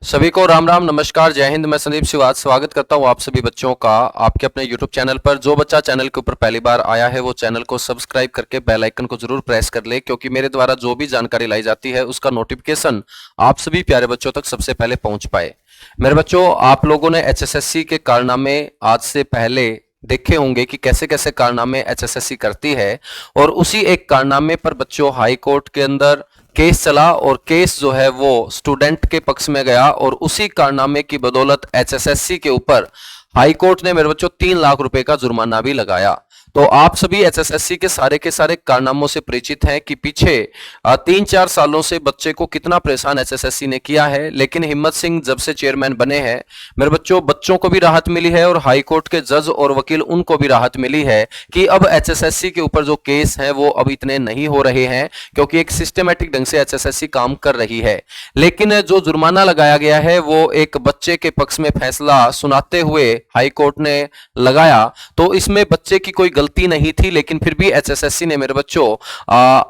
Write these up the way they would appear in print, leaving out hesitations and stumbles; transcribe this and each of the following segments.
सभी को राम राम नमस्कार जय हिंद। मैं संदीप शिवाज स्वागत करता हूं आप सभी बच्चों का आपके अपने YouTube चैनल पर। जो बच्चा चैनल के ऊपर पहली बार आया है वो चैनल को सब्सक्राइब करके बेल आइकन को जरूर प्रेस कर ले, क्योंकि मेरे द्वारा जो भी जानकारी लाई जाती है उसका नोटिफिकेशन आप सभी प्यारे बच्चों तक सबसे पहले पहुंच पाए। मेरे बच्चों, आप लोगों ने HSSC के कारनामे आज से पहले देखे होंगे कि कैसे कैसे कारनामे HSSC करती है, और उसी एक कारनामे पर बच्चों हाई कोर्ट के अंदर केस चला और केस जो है वो स्टूडेंट के पक्ष में गया, और उसी कारनामे की बदौलत HSSC के ऊपर हाई कोर्ट ने मेरे बच्चों 3 लाख रुपए का जुर्माना भी लगाया। तो आप सभी HSSC के सारे कारनामों से परिचित हैं कि पीछे 3-4 सालों से बच्चे को कितना परेशान HSSC ने किया है। लेकिन हिम्मत सिंह जब से चेयरमैन बने हैं मेरे बच्चों को भी राहत मिली है, और हाई कोर्ट के जज और वकील उनको भी राहत मिली है कि अब HSSC के ऊपर जो केस हैं वो अब इतने नहीं हो रहे हैं, क्योंकि एक सिस्टमेटिक ढंग से HSSC काम कर रही है। लेकिन जो जुर्माना लगाया गया है वो एक बच्चे के पक्ष में फैसला सुनाते हुए हाई कोर्ट ने लगाया, तो इसमें बच्चे की कोई गलती नहीं थी, लेकिन फिर भी HSSC ने मेरे बच्चों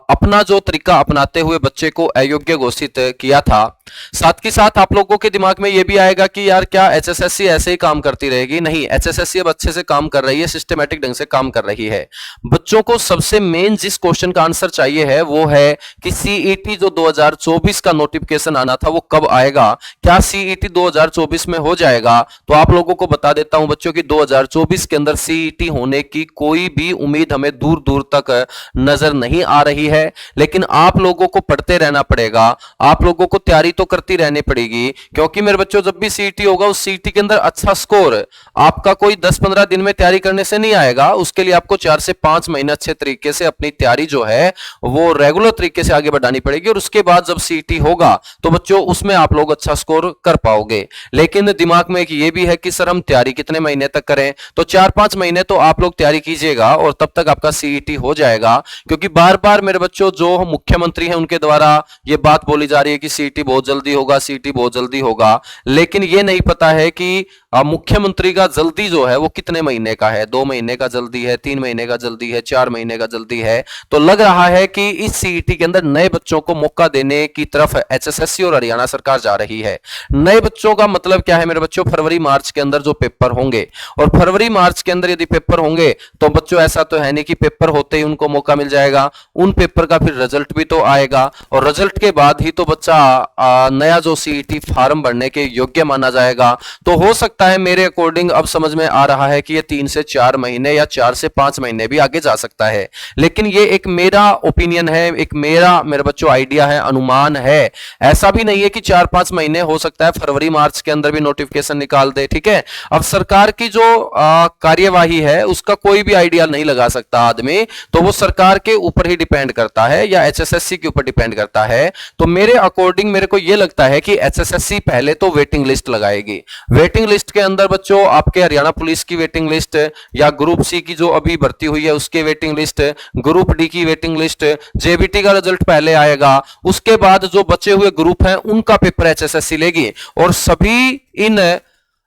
अपना जो तरीका अपनाते हुए बच्चे को अयोग्य घोषित किया था। साथ के साथ आप लोगों के दिमाग में यह भी आएगा कि यार क्या HSSC ऐसे ही काम करती रहेगी? नहीं, HSSC अब अच्छे से काम कर रही है, सिस्टमेटिक ढंग से काम कर रही है। बच्चों को सबसे मेन जिस क्वेश्चन का आंसर चाहिए है वो है कि CET जो 2024 का नोटिफिकेशन आना था वो कब आएगा? क्या CET 2024 में हो जाएगा? तो आप लोगों को बता देता हूं बच्चों की 2024 के अंदर CET होने की कोई भी उम्मीद हमें दूर दूर तक नजर नहीं आ रही है। लेकिन आप लोगों को पढ़ते रहना पड़ेगा, आप लोगों को तैयारी तो करती रहनी पड़ेगी, क्योंकि मेरे बच्चों जब भी CET होगा उस CET के अंदर अच्छा स्कोर आपका कोई 10-15 दिन में तैयारी करने से नहीं आएगा। उसके लिए आपको 4 से 5 महीने अच्छे तरीके से अपनी तैयारी जो है वो रेगुलर तरीके से आगे बढ़ानी पड़ेगी, और उसके बाद जब CET होगा तो बच्चों उसमें आप लोग अच्छा स्कोर कर पाओगे। लेकिन दिमाग में एक ये भी है कि सर हम तैयारी कितने महीने तक करें? तो 4-5 महीने तो आप लोग तैयारी कीजिएगा और तब तक आपका CET हो जाएगा। क्योंकि बार बार मेरे बच्चों जो मुख्यमंत्री हैं उनके द्वारा ये बात बोली जा रही है कि CET बहुत जल्दी होगा, CET बहुत जल्दी होगा, लेकिन ये नहीं पता है कि मुख्यमंत्री का जल्दी जो है वो कितने महीने का है। 2 महीने का जल्दी है, 3 महीने का जल्दी है, 4 महीने का जल्दी है। तो लग रहा है कि इस CET के अंदर नए बच्चों को मौका देने की तरफ HSSC और हरियाणा सरकार जा रही है। नए बच्चों का मतलब क्या है मेरे बच्चों? फरवरी मार्च के अंदर जो पेपर होंगे, और फरवरी मार्च के अंदर यदि पेपर होंगे तो बच्चों ऐसा तो है नहीं कि पेपर होते ही उनको मौका मिल जाएगा। उन पेपर का फिर रिजल्ट भी तो आएगा, और रिजल्ट के बाद ही तो बच्चा नया जो CET फार्म भरने के योग्य माना जाएगा। तो हो सकता है मेरे अकॉर्डिंग अब समझ में आ रहा है कि ये 3 से 4 महीने या 4 से 5 महीने भी आगे जा सकता है। लेकिन ये एक मेरा ओपिनियन है, एक मेरे बच्चों आइडिया है, अनुमान है। ऐसा भी नहीं है कि 4-5 महीने, हो सकता है फरवरी मार्च के अंदर भी नोटिफिकेशन निकाल दे। ठीक है, अब सरकार की जो कार्यवाही है उसका कोई भी आइडिया नहीं लगा सकता आदमी, तो वो सरकार के ऊपर ही डिपेंड करता है या HSSC के ऊपर डिपेंड करता है। तो मेरे अकॉर्डिंग मेरे को यह लगता है कि HSSC पहले तो वेटिंग लिस्ट लगाएगी। वेटिंग लिस्ट के अंदर बच्चों आपके हरियाणा पुलिस की वेटिंग लिस्ट, या ग्रुप C की जो अभी भर्ती हुई है उसकी वेटिंग लिस्ट, ग्रुप D की वेटिंग लिस्ट, JBT का रिजल्ट पहले आएगा, उसके बाद जो बचे हुए ग्रुप हैं उनका पेपर HSSC लेगी, और सभी इन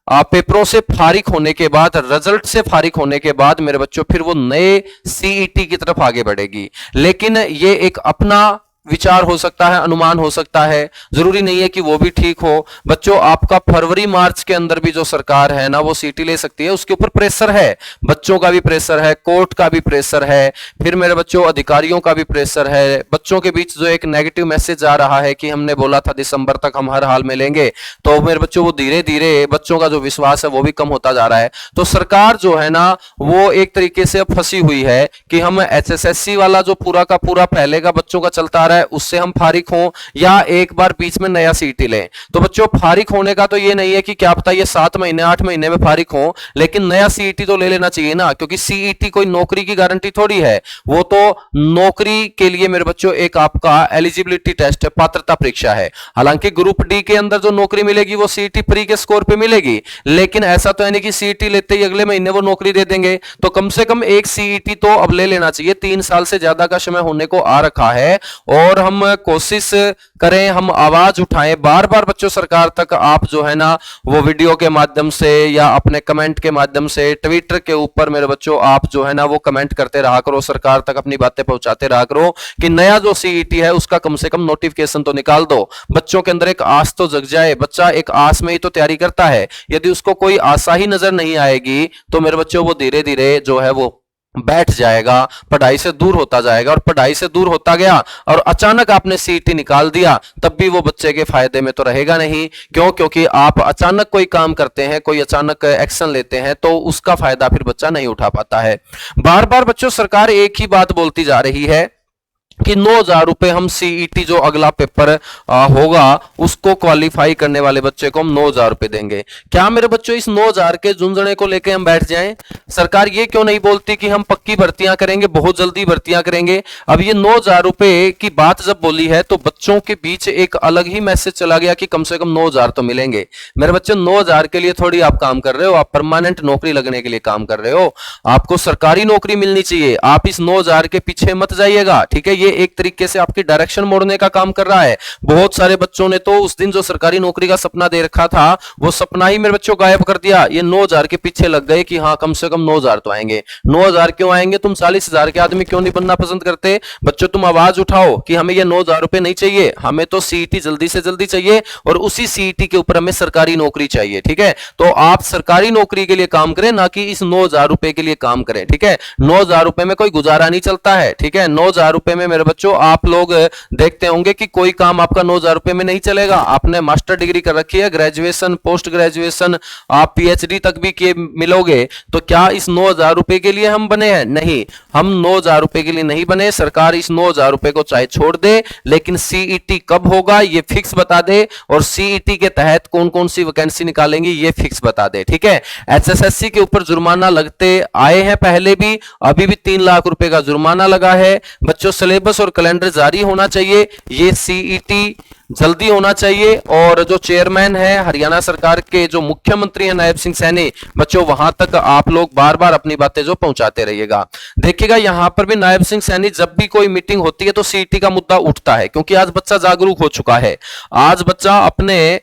पेपरों से फारिग होने के बाद, रिजल्ट से फारिग होने के बाद मेरे बच्चों फिर वो नए CET की तरफ आगे बढ़ेगी। लेकिन ये एक अपना विचार हो सकता है, अनुमान हो सकता है, जरूरी नहीं है कि वो भी ठीक हो। बच्चों आपका फरवरी मार्च के अंदर भी जो सरकार है ना वो CET ले सकती है, उसके ऊपर प्रेशर है, बच्चों का भी प्रेशर है, कोर्ट का भी प्रेशर है, फिर मेरे बच्चों अधिकारियों का भी प्रेशर है। बच्चों के बीच जो एक नेगेटिव मैसेज आ रहा है कि हमने बोला था दिसंबर तक हम हर हाल में लेंगे, तो मेरे बच्चों वो धीरे धीरे बच्चों का जो विश्वास है वो भी कम होता जा रहा है। तो सरकार जो है ना वो एक तरीके से फंसी हुई है कि हम HSSC वाला जो पूरा का पूरा पहले का बच्चों का चलता आ रहा है उससे हम फारिग हों, या एक बार बीच में नया CET लें। तो बच्चों फारिग होने का तो ये नहीं है कि क्या पता ये 7 महीने 8 महीने में फारिग हो, लेकिन नया CET तो ले लेना चाहिए ना, क्योंकि CET कोई नौकरी की गारंटी थोड़ी है। वो तो नौकरी के लिए मेरे बच्चों एक आपका एलिजिबिलिटी टेस्ट है, पात्रता परीक्षा है। हालांकि ग्रुप D के अंदर जो नौकरी मिलेगी वो CET प्री के स्कोर पे मिलेगी, लेकिन ऐसा तो है नहीं कि CET लेते ही अगले महीने वो नौकरी दे देंगे। तो कम से कम एक CET तो अब ले लेना चाहिए, 3 साल से ज्यादा का समय होने को आ रखा है, और और हम कोशिश करें, हम आवाज उठाएं बार बार बच्चों सरकार तक। आप जो है ना वो वीडियो के माध्यम से या अपने कमेंट के माध्यम से ट्विटर के ऊपर मेरे बच्चों आप जो है ना वो कमेंट करते रहा करो, सरकार तक अपनी बातें पहुंचाते रहा करो कि नया जो सीईटी है उसका कम से कम नोटिफिकेशन तो निकाल दो। बच्चों के अंदर एक आस तो जग जाए, बच्चा एक आस में ही तो तैयारी करता है। यदि उसको कोई आशा ही नजर नहीं आएगी तो मेरे बच्चों वो धीरे धीरे जो है वो बैठ जाएगा, पढ़ाई से दूर होता जाएगा। और पढ़ाई से दूर होता गया और अचानक आपने सीईटी निकाल दिया, तब भी वो बच्चे के फायदे में तो रहेगा नहीं। क्यों? क्योंकि आप अचानक कोई काम करते हैं, कोई अचानक एक्शन लेते हैं तो उसका फायदा फिर बच्चा नहीं उठा पाता है। बार बार बच्चों सरकार एक ही बात बोलती जा रही है कि 9,000 रुपए हम सीईटी जो अगला पेपर होगा उसको क्वालिफाई करने वाले बच्चे को हम 9,000 रुपए देंगे। क्या मेरे बच्चों इस 9,000 के झुंझुने को लेके हम बैठ जाएं? सरकार ये क्यों नहीं बोलती कि हम पक्की भर्तियां करेंगे, बहुत जल्दी भर्तियां करेंगे? अब ये 9,000 रुपए की बात जब बोली है तो बच्चों के बीच एक अलग ही मैसेज चला गया कि कम से कम 9,000 तो मिलेंगे। मेरे बच्चे 9,000 के लिए थोड़ी आप काम कर रहे हो, आप परमानेंट नौकरी लगने के लिए काम कर रहे हो, आपको सरकारी नौकरी मिलनी चाहिए। आप इस 9,000 के पीछे मत जाइएगा, ठीक है? ये एक तरीके से आपकी डायरेक्शन मोड़ने का काम कर रहा है। बहुत सारे बच्चों ने तो उस दिन जो सरकारी नौकरी का सपना दे रखा था वो सपना ही मेरे बच्चों गायब कर दिया। ये 9,000 के पीछे लग गए कि हाँ कम से कम 9,000 तो आएंगे। 9,000 क्यों आएंगे? तुम 40,000 के आदमी क्यों नहीं बनना पसंद करते? बच्चों तुम आवाज उठाओ कि हमें ये 9,000 रुपए नहीं चाहिए, हमें तो सीईटी जल्दी से जल्दी चाहिए और उसी सीईटी के ऊपर हमें सरकारी नौकरी चाहिए, ठीक है? तो आप सरकारी नौकरी के लिए काम करें, ना कि इस 9,000 रुपए के लिए काम करें, ठीक है? 9,000 रुपए में कोई गुजारा नहीं चलता है, ठीक है? 9,000 रुपए में मेरे बच्चों आप लोग देखते होंगे कि कोई काम आपका 9,000 रुपए में नहीं चलेगा। आपने मास्टर डिग्री कर रखी है, ग्रेजुएशन, पोस्ट ग्रेजुएशन, आप पीएचडी तक भी किए मिलोगे, तो क्या इस 9,000 रुपए के लिए हम बने हैं? नहीं, हम 9,000 रुपए के लिए नहीं बने। सरकार इस 9,000 रुपए को चाहे छोड़ दे, लेकिन सीईटी कब होगा ये फिक्स बता दे, और सीईटी के तहत कौन कौन सी वैकेंसी निकालेंगे ये फिक्स बता दे, ठीक है? एचएसएससी के ऊपर जुर्माना लगते आए हैं पहले भी, अभी भी 3 लाख रुपए का जुर्माना लगा है। बच्चों सिलेबस और कैलेंडर जारी होना चाहिए, ये सीईटी जल्दी होना चाहिए। और जो चेयरमैन है हरियाणा सरकार के, जो मुख्यमंत्री हैं नायब सिंह सैनी, बच्चों वहां तक आप लोग बार बार अपनी बातें जो पहुंचाते रहिएगा। देखिएगा यहां पर भी नायब सिंह सैनी जब भी कोई मीटिंग होती है तो सीईटी का मुद्दा उठता है, क्योंकि आज बच्चा जागरूक हो चुका है, आज बच्चा अपने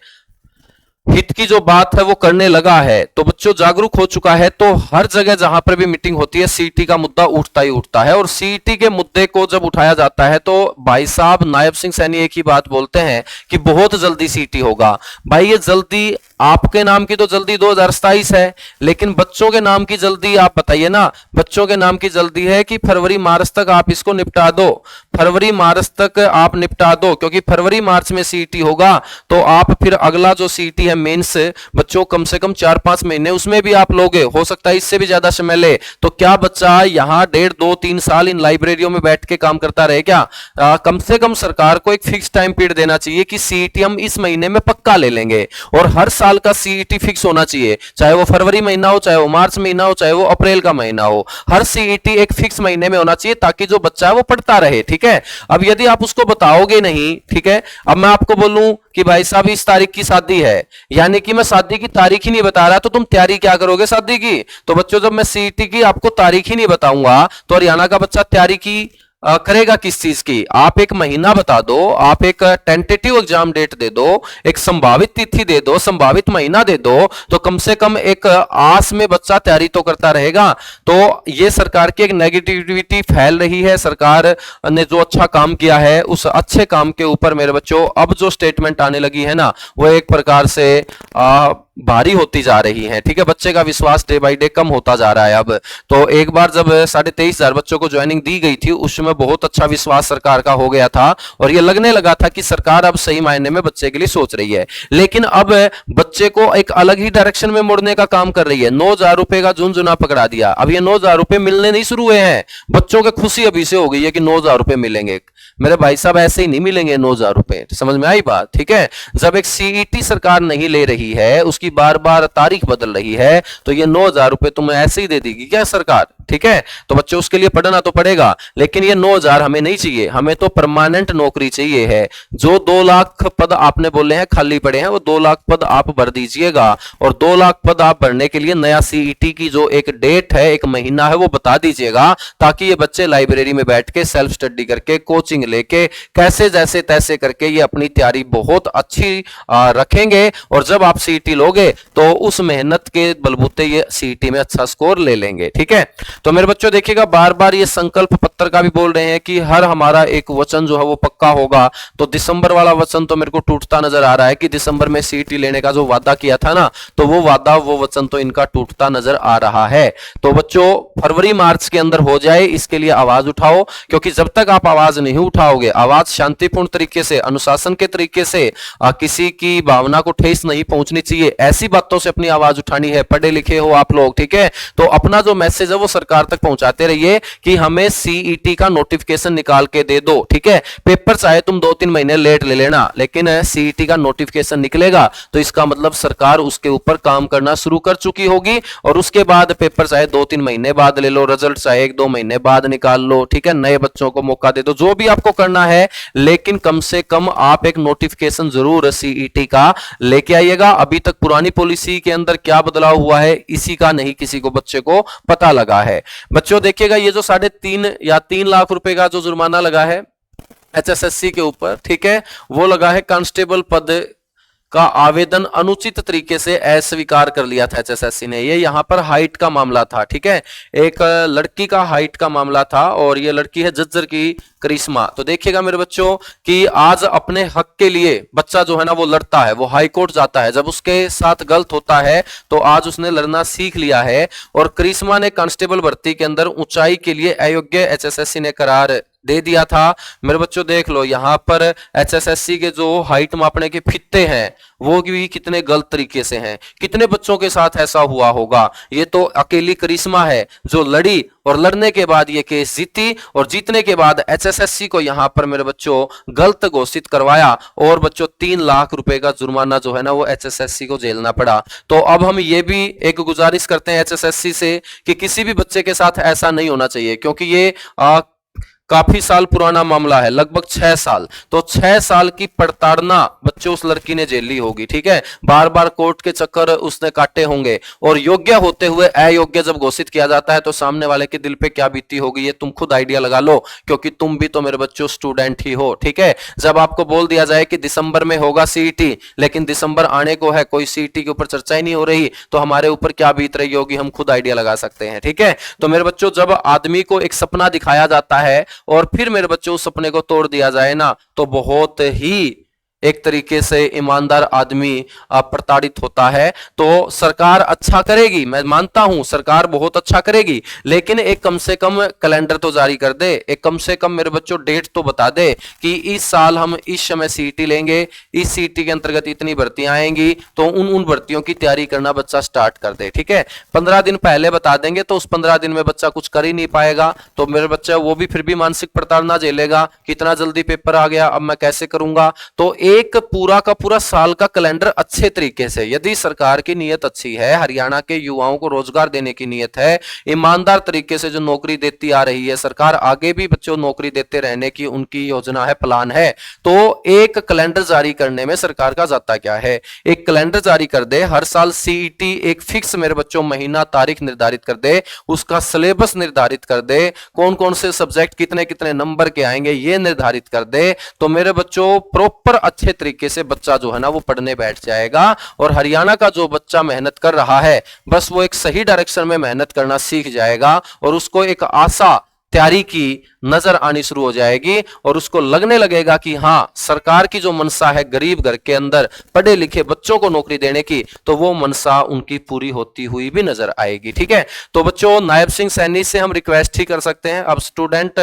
हित की जो बात है वो करने लगा है। तो बच्चों जागरूक हो चुका है, तो हर जगह जहां पर भी मीटिंग होती है सीईटी का मुद्दा उठता ही उठता है। और सीईटी के मुद्दे को जब उठाया जाता है तो भाई साहब नायब सिंह सैनी एक ही बात बोलते हैं कि बहुत जल्दी सीईटी होगा। भाई ये जल्दी आपके नाम की तो जल्दी 2027 है, लेकिन बच्चों के नाम की जल्दी आप बताइए ना। बच्चों के नाम की जल्दी है कि फरवरी मार्च तक आप इसको निपटा दो, फरवरी मार्च तक आप निपटा दो, क्योंकि फरवरी मार्च में सीईटी होगा तो आप फिर अगला जो सीईटी है मेंस बच्चों कम से कम 4-5 महीने उसमें भी आप लोगे, हो सकता है इससे भी ज्यादा समय ले। तो क्या बच्चा यहाँ 1.5, 2, 3 साल इन लाइब्रेरियों में बैठ के काम करता रहे क्या? कम से कम सरकार को एक फिक्स टाइम पीरियड देना चाहिए कि सीईटी हम इस महीने में पक्का ले लेंगे, और हर साल का सीईटी फिक्स होना चाहिए, चाहे वो फरवरी महीना हो, चाहे वो मार्च महीना हो, चाहे वो अप्रैल का महीना हो। हर सीईटी एक फिक्स महीने में होना चाहिए ताकि जो बच्चा है वो पढ़ता रहे, ठीक है? अब यदि आप उसको बताओगे नहीं, ठीक है, अब मैं आपको बोलूं कि भाई साहब इस तारीख की शादी है, यानी कि मैं शादी की तारीख ही नहीं बता रहा, तो तुम तैयारी क्या करोगे शादी की? तो बच्चों जब मैं सीईटी की आपको तारीख ही नहीं बताऊंगा तो हरियाणा का बच्चा तैयारी की करेगा किस चीज की? आप एक महीना बता दो, आप एक टेंटेटिव एग्जाम डेट दे दो, एक संभावित तिथि दे दो, संभावित महीना दे दो, तो कम से कम एक आस में बच्चा तैयारी तो करता रहेगा। तो ये सरकार की एक नेगेटिविटी फैल रही है। सरकार ने जो अच्छा काम किया है उस अच्छे काम के ऊपर मेरे बच्चों अब जो स्टेटमेंट आने लगी है ना वो एक प्रकार से भारी होती जा रही है, ठीक है? बच्चे का विश्वास डे बाय डे कम होता जा रहा है। अब तो एक बार जब 23,500 बच्चों को ज्वाइनिंग दी गई थी उस समय बहुत अच्छा विश्वास सरकार का हो गया था और ये लगने लगा था कि सरकार अब सही मायने में बच्चे के लिए सोच रही है। लेकिन अब बच्चे को एक अलग ही डायरेक्शन में मोड़ने का काम कर रही है। 9,000 रुपए का झुनझुना पकड़ा दिया। अब ये 9,000 रुपए मिलने नहीं शुरू हुए हैं, बच्चों की खुशी अभी से हो गई है कि 9,000 रुपए मिलेंगे। मेरे भाई साहब ऐसे ही नहीं मिलेंगे 9,000 रुपए, समझ में आई बात? ठीक है, जब एक सीईटी सरकार नहीं ले रही है, उसकी बार बार तारीख बदल रही है, तो ये 9,000 रुपए तुम्हें ऐसे ही दे देगी क्या सरकार? ठीक है। तो बच्चों उसके लिए पढ़ना तो पड़ेगा, लेकिन ये 9,000 हमें नहीं चाहिए, हमें तो परमानेंट नौकरी चाहिए है। जो 2 लाख पद आपने बोले हैं खाली पड़े हैं, वो 2 लाख पद आप भर दीजिएगा। और 2 लाख पद आप भरने के लिए नया सीईटी की जो एक डेट है, एक महीना है, वो बता दीजिएगा, ताकि ये बच्चे लाइब्रेरी में बैठ के सेल्फ स्टडी करके कोचिंग लेके कैसे जैसे तैसे करके ये अपनी तैयारी बहुत अच्छी रखेंगे। और जब आप सीईटी लोगे तो उस मेहनत के बलबूते ये सीईटी में अच्छा स्कोर ले लेंगे। ठीक है। तो मेरे बच्चों देखिएगा, बार बार ये संकल्प पत्र का भी बोल रहे हैं कि हर हमारा एक वचन जो है वो पक्का होगा। तो दिसंबर वाला वचन तो मेरे को टूटता नजर आ रहा है कि दिसंबर में सीईटी लेने का जो वादा किया था ना, तो वो वादा वो वचन तो इनका टूटता नजर आ रहा है। तो बच्चों फरवरी मार्च के अंदर हो जाए, इसके लिए आवाज उठाओ, क्योंकि जब तक आप आवाज नहीं उठाओगे, आवाज शांतिपूर्ण तरीके से, अनुशासन के तरीके से, किसी की भावना को ठेस नहीं पहुंचनी चाहिए, ऐसी बातों से अपनी आवाज उठानी है। पढ़े लिखे हो आप लोग, ठीक है, तो अपना जो मैसेज है वो सरकार तक पहुंचाते रहिए कि हमें सीईटी का नोटिफिकेशन निकाल के दे दो। ठीक है, पेपर चाहे तुम 2-3 महीने लेट ले लेना, लेकिन सीईटी का नोटिफिकेशन निकलेगा तो इसका मतलब सरकार उसके ऊपर काम करना शुरू कर चुकी होगी। और उसके बाद पेपर चाहे 2-3 महीने बाद ले लो, रिजल्ट चाहे 1-2 महीने बाद निकाल लो। ठीक है, नए बच्चों को मौका दे दो, जो भी आपको करना है, लेकिन कम से कम आप एक नोटिफिकेशन जरूर सीईटी का लेके आइएगा। अभी तक पुरानी पॉलिसी के अंदर क्या बदलाव हुआ है, इसी का नहीं किसी को बच्चे को पता लगा है। बच्चों देखिएगा, ये जो 3.5 या 3 लाख रुपए का जो जुर्माना लगा है एचएसएससी के ऊपर, ठीक है, वो लगा है कांस्टेबल पद का आवेदन अनुचित तरीके से अस्वीकार कर लिया था एचएसएससी ने। ये यहां पर हाइट का मामला था। ठीक है, एक लड़की का हाइट का मामला था, और ये लड़की है जज्जर की करिश्मा। तो देखिएगा मेरे बच्चों कि आज अपने हक के लिए बच्चा जो है ना वो लड़ता है, वो हाई कोर्ट जाता है। जब उसके साथ गलत होता है तो आज उसने लड़ना सीख लिया है। और करिश्मा ने कांस्टेबल भर्ती के अंदर ऊंचाई के लिए अयोग्य एचएसएससी ने करार दे दिया था। मेरे बच्चों देख लो, यहां पर एचएसएससी के जो हाइट मापने के फित्ते हैं वो भी कितने गलत तरीके से हैं। कितने बच्चों के साथ ऐसा हुआ होगा। ये तो अकेली करिश्मा है जो लड़ी, और लड़ने के बाद ये केस जीती, और जीतने के बाद एचएसएससी को यहां पर मेरे बच्चों गलत घोषित करवाया, और बच्चों 3 लाख रुपए का जुर्माना जो है ना वो एचएसएससी को झेलना पड़ा। तो अब हम ये भी एक गुजारिश करते हैं एचएसएससी से कि किसी भी बच्चे के साथ ऐसा नहीं होना चाहिए, क्योंकि ये काफी साल पुराना मामला है, लगभग 6 साल। तो 6 साल की प्रताड़ना बच्चों उस लड़की ने झेली होगी। ठीक है, बार बार कोर्ट के चक्कर उसने काटे होंगे, और योग्य होते हुए अयोग्य जब घोषित किया जाता है तो सामने वाले के दिल पे क्या बीती होगी, ये तुम खुद आइडिया लगा लो, क्योंकि तुम भी तो मेरे बच्चों स्टूडेंट ही हो। ठीक है, जब आपको बोल दिया जाए कि दिसंबर में होगा सीईटी, लेकिन दिसंबर आने को है, कोई सीईटी के ऊपर चर्चा ही नहीं हो रही, तो हमारे ऊपर क्या बीत रही होगी हम खुद आइडिया लगा सकते हैं। ठीक है, तो मेरे बच्चों जब आदमी को एक सपना दिखाया जाता है और फिर मेरे बच्चों उस सपने को तोड़ दिया जाए ना, तो बहुत ही एक तरीके से ईमानदार आदमी प्रताड़ित होता है। तो सरकार अच्छा करेगी, मैं मानता हूं सरकार बहुत अच्छा करेगी, लेकिन एक कम से कम कैलेंडर तो जारी कर दे, एक कम से कम मेरे बच्चों डेट तो बता दे कि इस साल हम इस समय सीईटी लेंगे, इस सीईटी के अंतर्गत इतनी भर्तियां आएंगी, तो उन भर्तियों की तैयारी करना बच्चा स्टार्ट कर दे। ठीक है, 15 दिन पहले बता देंगे तो उस 15 दिन में बच्चा कुछ कर ही नहीं पाएगा, तो मेरे बच्चा वो भी फिर भी मानसिक प्रताड़ना झेलेगा, कितना जल्दी पेपर आ गया, अब मैं कैसे करूंगा। तो एक पूरा का पूरा साल का कैलेंडर अच्छे तरीके से, यदि सरकार की नीयत अच्छी है, हरियाणा के युवाओं को रोजगार देने की नीयत है, ईमानदार तरीके से जो नौकरी देती आ रही है सरकार, आगे भी बच्चों नौकरी देते रहने की उनकी योजना है, प्लान है, तो एक कैलेंडर जारी करने में सरकार का जाता क्या है। एक कैलेंडर जारी कर दे, हर साल सीईटी एक फिक्स मेरे बच्चों महीना तारीख निर्धारित कर दे, उसका सिलेबस निर्धारित कर दे, कौन कौन से सब्जेक्ट कितने कितने नंबर के आएंगे ये निर्धारित कर दे, तो मेरे बच्चों प्रॉपर अच्छे तरीके से बच्चा जो है ना वो पढ़ने बैठ जाएगा। और हरियाणा का जो बच्चा मेहनत कर रहा है, बस वो एक सही डायरेक्शन में मेहनत करना सीख जाएगा, और उसको एक आशा तैयारी की नजर आनी शुरू हो जाएगी, और उसको लगने लगेगा कि हां सरकार की जो मनसा है गरीब घर के अंदर पढ़े लिखे बच्चों को नौकरी देने की, तो वो मनसा उनकी पूरी होती हुई भी नजर आएगी। ठीक है, तो बच्चों नायब सिंह सैनी से हम रिक्वेस्ट ही कर सकते हैं। अब स्टूडेंट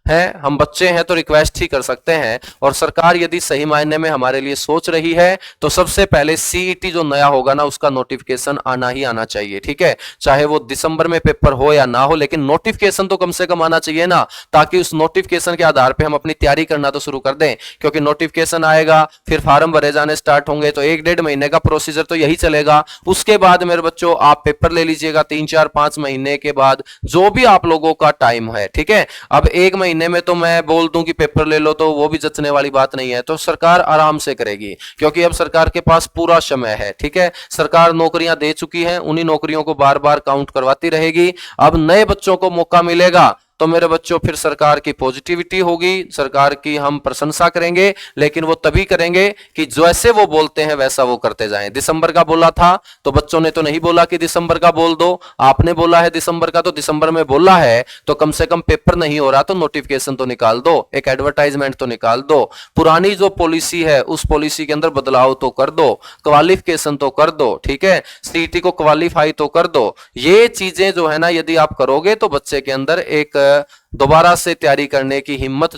है, हम बच्चे हैं तो रिक्वेस्ट ही कर सकते हैं। और सरकार यदि सही मायने में हमारे लिए सोच रही है तो सबसे पहले सीईटी जो नया होगा ना उसका नोटिफिकेशन आना ही आना चाहिए, ठीक है। चाहे वो दिसंबर में पेपर हो या ना हो, लेकिन नोटिफिकेशन तो कम से कम आना चाहिए ना, ताकि उस नोटिफिकेशन के आधार पर हम अपनी तैयारी करना तो शुरू कर दें। क्योंकि नोटिफिकेशन आएगा, फिर फॉर्म भरे जाने स्टार्ट होंगे, तो 1-1.5 महीने का प्रोसीजर तो यही चलेगा। उसके बाद मेरे बच्चों आप पेपर ले लीजिएगा 3-4-5 महीने के बाद, जो भी आप लोगों का टाइम है, ठीक है। अब 1 महीने में तो मैं बोल दूं कि पेपर ले लो तो वो भी जचने वाली बात नहीं है। तो सरकार आराम से करेगी, क्योंकि अब सरकार के पास पूरा समय है, ठीक है। सरकार नौकरियां दे चुकी है, उन्हीं नौकरियों को बार बार काउंट करवाती रहेगी। अब नए बच्चों को मौका मिलेगा तो मेरे बच्चों फिर सरकार की पॉजिटिविटी होगी, सरकार की हम प्रशंसा करेंगे, लेकिन वो तभी करेंगे कि जैसे वो बोलते हैं वैसा वो करते जाएं। दिसंबर का बोला था तो बच्चों ने तो नहीं बोला कि दिसंबर का बोल दो, आपने बोला है दिसंबर का तो दिसंबर में बोला है, तो कम से कम पेपर नहीं हो रहा तो नोटिफिकेशन तो निकाल दो, एक एडवर्टाइजमेंट तो निकाल दो। पुरानी जो पॉलिसी है उस पॉलिसी के अंदर बदलाव तो कर दो, क्वालिफिकेशन तो कर दो, ठीक है, सीईटी को क्वालिफाई तो कर दो। ये चीजें जो है ना यदि आप करोगे तो बच्चे के अंदर एक दोबारा से तैयारी करने की हिम्मत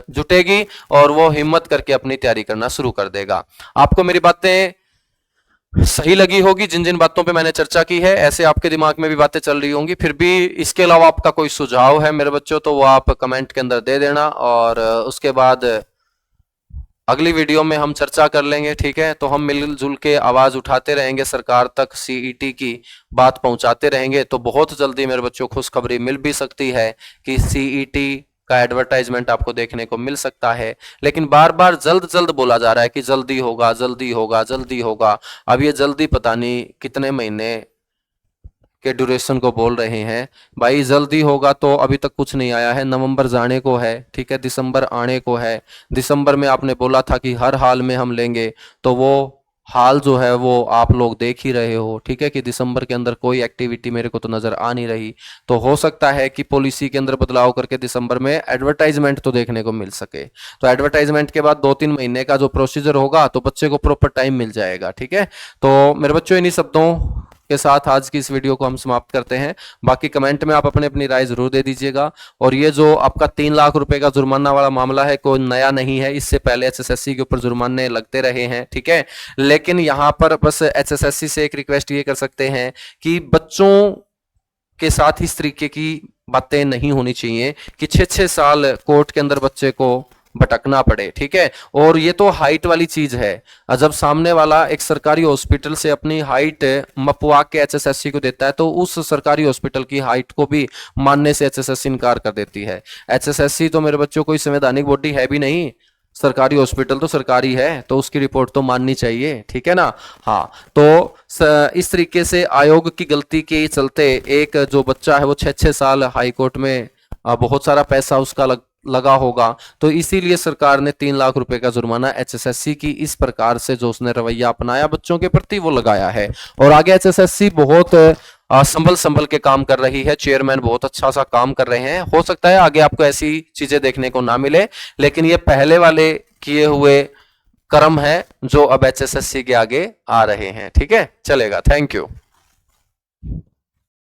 जुटेगी और वो हिम्मत करके अपनी तैयारी करना शुरू कर देगा। आपको मेरी बातें सही लगी होगी, जिन जिन बातों पे मैंने चर्चा की है ऐसे आपके दिमाग में भी बातें चल रही होंगी। फिर भी इसके अलावा आपका कोई सुझाव है मेरे बच्चों तो वो आप कमेंट के अंदर दे देना, और उसके बाद अगली वीडियो में हम चर्चा कर लेंगे, ठीक है। तो हम मिलजुल के आवाज उठाते रहेंगे, सरकार तक सीईटी की बात पहुंचाते रहेंगे, तो बहुत जल्दी मेरे बच्चों खुशखबरी मिल भी सकती है कि सीईटी का एडवर्टाइजमेंट आपको देखने को मिल सकता है। लेकिन बार बार जल्द जल्द बोला जा रहा है कि जल्दी होगा जल्दी होगा जल्दी होगा। अब ये जल्दी पता नहीं कितने महीने के ड्यूरेशन को बोल रहे हैं। भाई जल्दी होगा तो अभी तक कुछ नहीं आया है, नवंबर जाने को है, ठीक है, दिसंबर आने को है। दिसंबर में आपने बोला था कि हर हाल में हम लेंगे, तो वो हाल जो है वो आप लोग देख ही रहे हो, ठीक है, कि दिसंबर के अंदर कोई एक्टिविटी मेरे को तो नजर आ नहीं रही। तो हो सकता है कि पॉलिसी के अंदर बदलाव करके दिसंबर में एडवर्टाइजमेंट तो देखने को मिल सके। तो एडवर्टाइजमेंट के बाद 2-3 महीने का जो प्रोसीजर होगा तो बच्चे को प्रॉपर टाइम मिल जाएगा, ठीक है। तो मेरे बच्चों इन्हीं शब्दों के साथ आज की इस वीडियो को हम समाप्त करते हैं। बाकी कमेंट में आप अपने अपनी राय जरूर दे दीजिएगा। और ये जो आपका 3 लाख रुपए का जुर्माना वाला मामला है कोई नया नहीं है, इससे पहले एचएसएससी के ऊपर जुर्माने लगते रहे हैं, ठीक है। लेकिन यहाँ पर बस एचएसएससी से एक रिक्वेस्ट ये कर सकते हैं कि बच्चों के साथ इस तरीके की बातें नहीं होनी चाहिए कि 6-6 साल कोर्ट के अंदर बच्चे को भटकना पड़े, ठीक है। और ये तो हाइट वाली चीज है, जब सामने वाला एक सरकारी हॉस्पिटल से अपनी हाइट मपवा के एचएसएससी को देता है तो उस सरकारी हॉस्पिटल की हाइट को भी मानने से एचएसएससी इनकार कर देती है। एचएसएससी तो मेरे बच्चों कोई संवैधानिक बॉडी है भी नहीं, सरकारी हॉस्पिटल तो सरकारी है, तो उसकी रिपोर्ट तो माननी चाहिए, ठीक है ना। हाँ, तो इस तरीके से आयोग की गलती के चलते एक जो बच्चा है वो 6-6 साल हाई कोर्ट में बहुत सारा पैसा उसका लगा होगा, तो इसीलिए सरकार ने 3 लाख रुपए का जुर्माना एचएसएससी की इस प्रकार से जो उसने रवैया अपनाया बच्चों के प्रति वो लगाया है। और आगे एचएसएससी बहुत संभल संभल के काम कर रही है, चेयरमैन बहुत अच्छा सा काम कर रहे हैं। हो सकता है आगे आपको ऐसी चीजें देखने को ना मिले, लेकिन ये पहले वाले किए हुए कर्म है जो अब एचएसएससी के आगे आ रहे हैं, ठीक है, चलेगा। Thank you.